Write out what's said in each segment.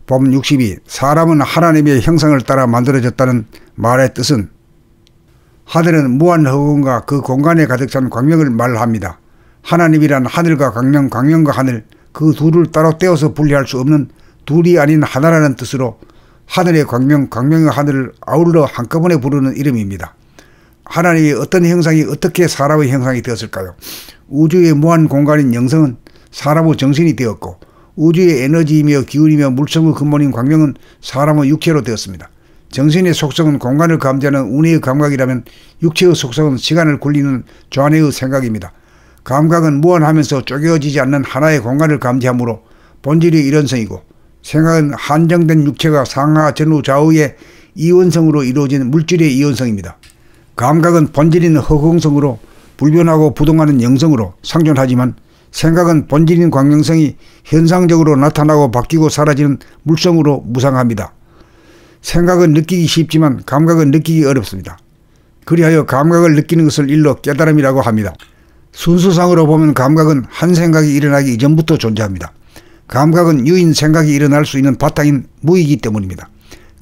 법 62. 사람은 하나님의 형상을 따라 만들어졌다는 말의 뜻은 하늘은 무한 허공과 그 공간에 가득 찬 광명을 말합니다. 하나님이란 하늘과 광명, 광명과 하늘, 그 둘을 따로 떼어서 분리할 수 없는 둘이 아닌 하나라는 뜻으로 하늘의 광명, 광명의 하늘을 아울러 한꺼번에 부르는 이름입니다. 하나님의 어떤 형상이 어떻게 사람의 형상이 되었을까요? 우주의 무한 공간인 영성은 사람의 정신이 되었고, 우주의 에너지이며 기운이며 물성의 근본인 광명은 사람의 육체로 되었습니다. 정신의 속성은 공간을 감지하는 운의 감각이라면 육체의 속성은 시간을 굴리는 좌뇌의 생각입니다. 감각은 무한하면서 쪼개어지지 않는 하나의 공간을 감지하므로 본질이 일원성이고, 생각은 한정된 육체가 상하 전후 좌우의 이원성으로 이루어진 물질의 이원성입니다. 감각은 본질인 허공성으로 불변하고 부동하는 영성으로 상존하지만, 생각은 본질인 광명성이 현상적으로 나타나고 바뀌고 사라지는 물성으로 무상합니다. 생각은 느끼기 쉽지만 감각은 느끼기 어렵습니다. 그리하여 감각을 느끼는 것을 일러 깨달음이라고 합니다. 순수상으로 보면 감각은 한 생각이 일어나기 이전부터 존재합니다. 감각은 유인 생각이 일어날 수 있는 바탕인 무이기 때문입니다.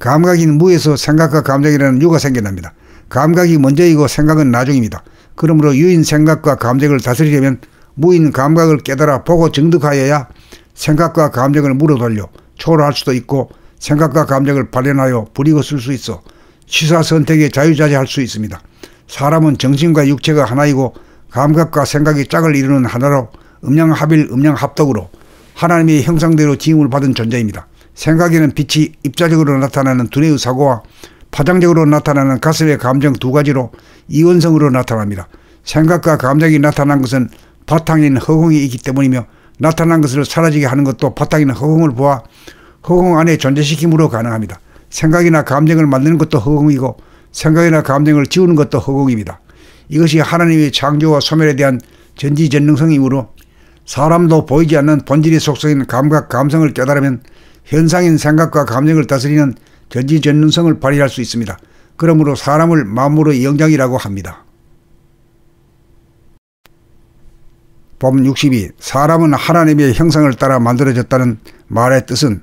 감각인 무에서 생각과 감정이라는 유가 생겨납니다. 감각이 먼저이고 생각은 나중입니다. 그러므로 유인 생각과 감정을 다스리려면 무인 감각을 깨달아 보고 정득하여야 생각과 감정을 물어 돌려 초월할 수도 있고, 생각과 감정을 발현하여 부리고 쓸 수 있어 취사 선택에 자유자재할 수 있습니다. 사람은 정신과 육체가 하나이고 감각과 생각이 짝을 이루는 하나로 음양합일 음양합덕으로 하나님의 형상대로 지음을 받은 존재입니다. 생각에는 빛이 입자적으로 나타나는 두뇌의 사고와 파장적으로 나타나는 가슴의 감정 두 가지로 이원성으로 나타납니다. 생각과 감정이 나타난 것은 바탕인 허공이 있기 때문이며, 나타난 것을 사라지게 하는 것도 바탕인 허공을 보아 허공 안에 존재시킴으로 가능합니다. 생각이나 감정을 만드는 것도 허공이고, 생각이나 감정을 지우는 것도 허공입니다. 이것이 하나님의 창조와 소멸에 대한 전지전능성이므로 사람도 보이지 않는 본질의 속성인 감각, 감성을 깨달으면 현상인 생각과 감정을 다스리는 전지전능성을 발휘할 수 있습니다. 그러므로 사람을 만물의 영장이라고 합니다. 법 62. 사람은 하나님의 형상을 따라 만들어졌다는 말의 뜻은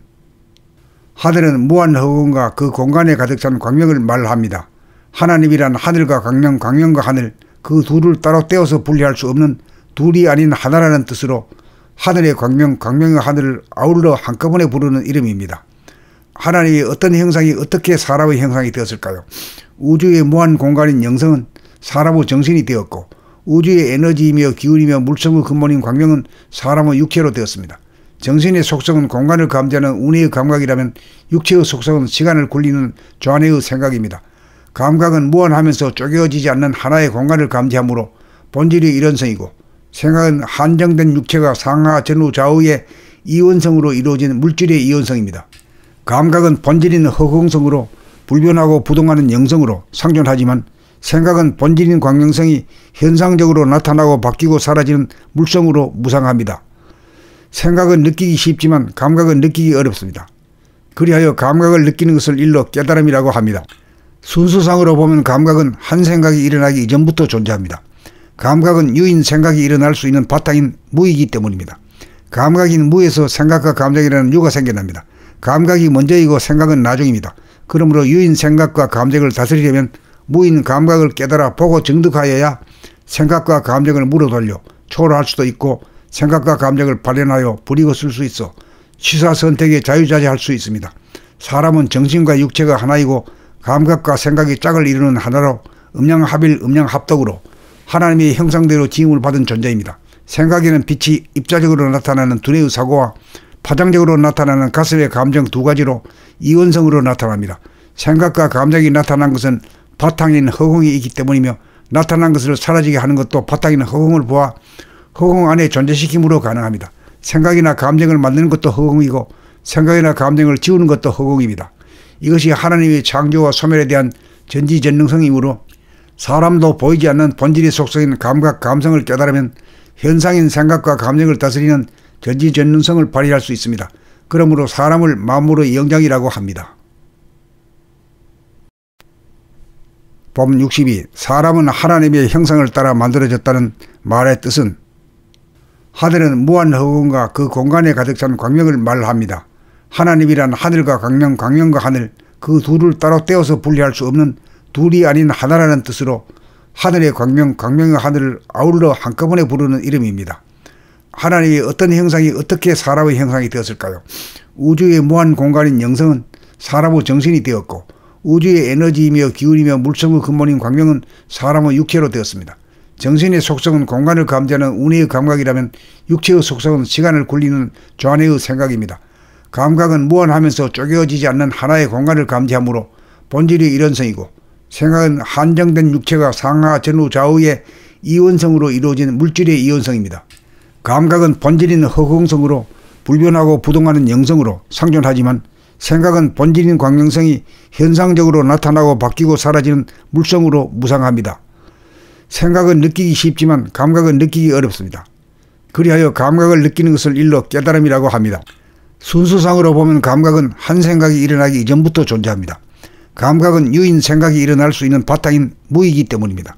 하늘은 무한 허공과 그 공간에 가득 찬 광명을 말합니다. 하나님이란 하늘과 광명, 광명과 하늘, 그 둘을 따로 떼어서 분리할 수 없는 둘이 아닌 하나라는 뜻으로 하늘의 광명, 광명의 하늘을 아울러 한꺼번에 부르는 이름입니다. 하나님의 어떤 형상이 어떻게 사람의 형상이 되었을까요? 우주의 무한 공간인 영성은 사람의 정신이 되었고, 우주의 에너지이며 기운이며 물성의 근본인 광명은 사람의 육체로 되었습니다. 정신의 속성은 공간을 감지하는 운의 감각이라면 육체의 속성은 시간을 굴리는 좌뇌의 생각입니다. 감각은 무한하면서 쪼개어지지 않는 하나의 공간을 감지하므로 본질이 일원성이고, 생각은 한정된 육체가 상하 전후 좌우의 이원성으로 이루어진 물질의 이원성입니다. 감각은 본질인 허공성으로 불변하고 부동하는 영성으로 상존하지만, 생각은 본질인 광명성이 현상적으로 나타나고 바뀌고 사라지는 물성으로 무상합니다. 생각은 느끼기 쉽지만 감각은 느끼기 어렵습니다. 그리하여 감각을 느끼는 것을 일러 깨달음이라고 합니다. 순수상으로 보면 감각은 한 생각이 일어나기 이전부터 존재합니다. 감각은 유인 생각이 일어날 수 있는 바탕인 무이기 때문입니다. 감각인 무에서 생각과 감정이라는 유가 생겨납니다. 감각이 먼저이고 생각은 나중입니다. 그러므로 유인 생각과 감정을 다스리려면 무인 감각을 깨달아 보고 정득하여야 생각과 감정을 물어 돌려 초월할 수도 있고, 생각과 감정을 발현하여 부리고 쓸 수 있어 취사 선택에 자유자재할 수 있습니다. 사람은 정신과 육체가 하나이고 감각과 생각이 짝을 이루는 하나로 음양합일 음양합덕으로 하나님의 형상대로 지음을 받은 존재입니다. 생각에는 빛이 입자적으로 나타나는 두뇌의 사고와 파장적으로 나타나는 가슴의 감정 두 가지로 이원성으로 나타납니다. 생각과 감정이 나타난 것은 바탕인 허공이 있기 때문이며, 나타난 것을 사라지게 하는 것도 바탕인 허공을 보아 허공 안에 존재시킴으로 가능합니다. 생각이나 감정을 만드는 것도 허공이고, 생각이나 감정을 지우는 것도 허공입니다. 이것이 하나님의 창조와 소멸에 대한 전지전능성이므로 사람도 보이지 않는 본질의 속성인 감각, 감성을 깨달으면 현상인 생각과 감정을 다스리는 전지전능성을 발휘할 수 있습니다. 그러므로 사람을 만물의 영장이라고 합니다. 법 62. 사람은 하나님의 형상을 따라 만들어졌다는 말의 뜻은 하늘은 무한 허공과 그 공간에 가득 찬 광명을 말합니다. 하나님이란 하늘과 광명, 광명과 하늘, 그 둘을 따로 떼어서 분리할 수 없는 둘이 아닌 하나라는 뜻으로 하늘의 광명, 광명의 하늘을 아울러 한꺼번에 부르는 이름입니다. 하나님의 어떤 형상이 어떻게 사람의 형상이 되었을까요? 우주의 무한 공간인 영성은 사람의 정신이 되었고, 우주의 에너지이며 기운이며 물성의 근본인 광명은 사람의 육체로 되었습니다. 정신의 속성은 공간을 감지하는 운의 감각이라면 육체의 속성은 시간을 굴리는 좌뇌의 생각입니다. 감각은 무한하면서 쪼개어지지 않는 하나의 공간을 감지하므로 본질이 일원성이고, 생각은 한정된 육체가 상하 전후 좌우의 이원성으로 이루어진 물질의 이원성입니다. 감각은 본질인 허공성으로 불변하고 부동하는 영성으로 상존하지만, 생각은 본질인 광명성이 현상적으로 나타나고 바뀌고 사라지는 물성으로 무상합니다. 생각은 느끼기 쉽지만 감각은 느끼기 어렵습니다. 그리하여 감각을 느끼는 것을 일러 깨달음이라고 합니다. 순수상으로 보면 감각은 한 생각이 일어나기 이전부터 존재합니다. 감각은 유인 생각이 일어날 수 있는 바탕인 무이기 때문입니다.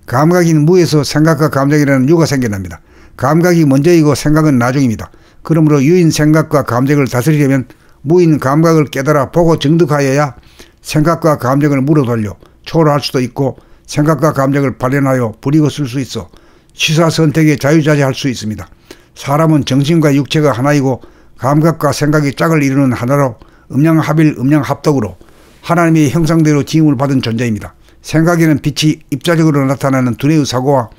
감각인 무에서 생각과 감정이라는 유가 생겨납니다. 감각이 먼저이고 생각은 나중입니다. 그러므로 유인 생각과 감정을 다스리려면 무인 감각을 깨달아 보고 정득하여야 생각과 감정을 물어 돌려 초월할 수도 있고, 생각과 감정을 발현하여 부리고 쓸 수 있어 취사 선택에 자유자재할 수 있습니다. 사람은 정신과 육체가 하나이고 감각과 생각이 짝을 이루는 하나로 음양합일 음양합덕으로 하나님의 형상대로 지음을 받은 존재입니다. 생각에는 빛이 입자적으로 나타나는 두뇌의 사고와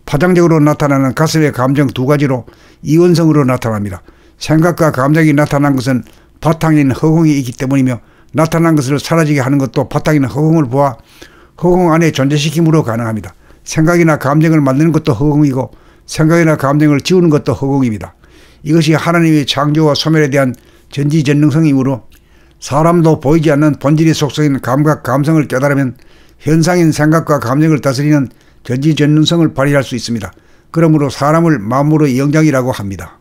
파장적으로 나타나는 가슴의 감정 두 가지로 이원성으로 나타납니다. 생각과 감정이 나타난 것은 바탕인 허공이 있기 때문이며, 나타난 것을 사라지게 하는 것도 바탕인 허공을 보아 허공 안에 존재시킴으로 가능합니다. 생각이나 감정을 만드는 것도 허공이고 생각이나 감정을 지우는 것도 허공입니다. 이것이 하나님의 창조와 소멸에 대한 전지전능성이므로 사람도 보이지 않는 본질의 속성인 감각, 감성을 깨달으면 현상인 생각과 감정을 다스리는 전지전능성을 발휘할 수 있습니다. 그러므로 사람을 만물의 영장이라고 합니다.